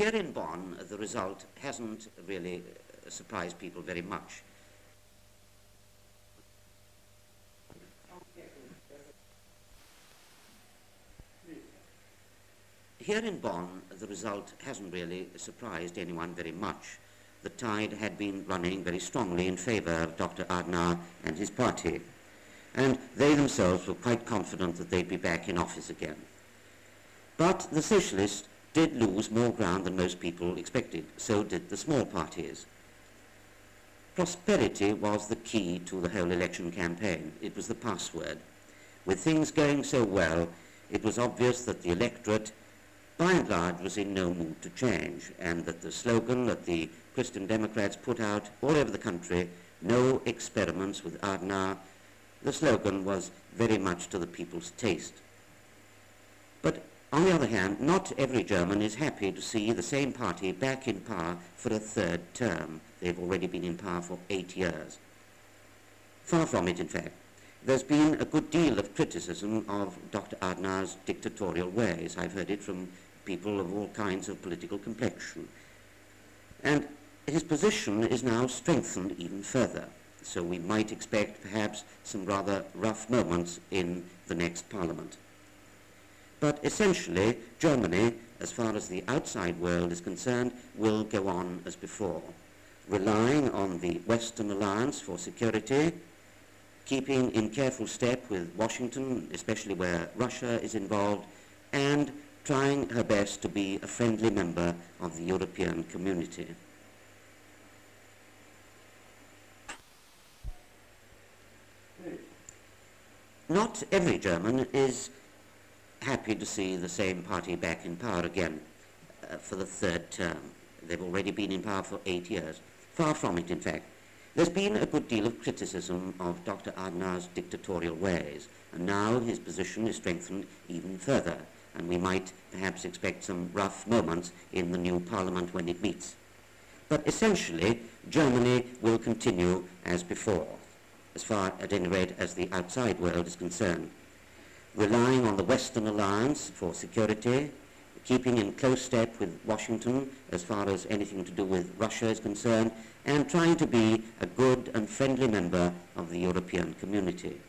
here in Bonn, the result hasn't really surprised people very much. Here in Bonn, the result hasn't really surprised anyone very much. The tide had been running very strongly in favor of Dr. Adenauer and his party, and they themselves were quite confident that they'd be back in office again. But the socialists did lose more ground than most people expected. So did the small parties. Prosperity was the key to the whole election campaign. It was the password. With things going so well, it was obvious that the electorate, by and large, was in no mood to change, and that the slogan that the Christian Democrats put out all over the country, "No experiments with Adenauer," the slogan was very much to the people's taste. But on the other hand, not every German is happy to see the same party back in power for a third term. They've already been in power for 8 years. Far from it, in fact. There's been a good deal of criticism of Dr. Adenauer's dictatorial ways. I've heard it from people of all kinds of political complexion. And his position is now strengthened even further. So we might expect perhaps some rather rough moments in the next parliament. But essentially, Germany, as far as the outside world is concerned, will go on as before, relying on the Western alliance for security, keeping in careful step with Washington, especially where Russia is involved, and trying her best to be a friendly member of the European community. Not every German is happy to see the same party back in power again for the third term. They've already been in power for 8 years. Far from it, in fact. There's been a good deal of criticism of Dr. Adenauer's dictatorial ways, and now his position is strengthened even further, and we might perhaps expect some rough moments in the new parliament when it meets. But essentially, Germany will continue as before, as far, at any rate, as the outside world is concerned, relying on the Western alliance for security, keeping in close step with Washington as far as anything to do with Russia is concerned, and trying to be a good and friendly member of the European community.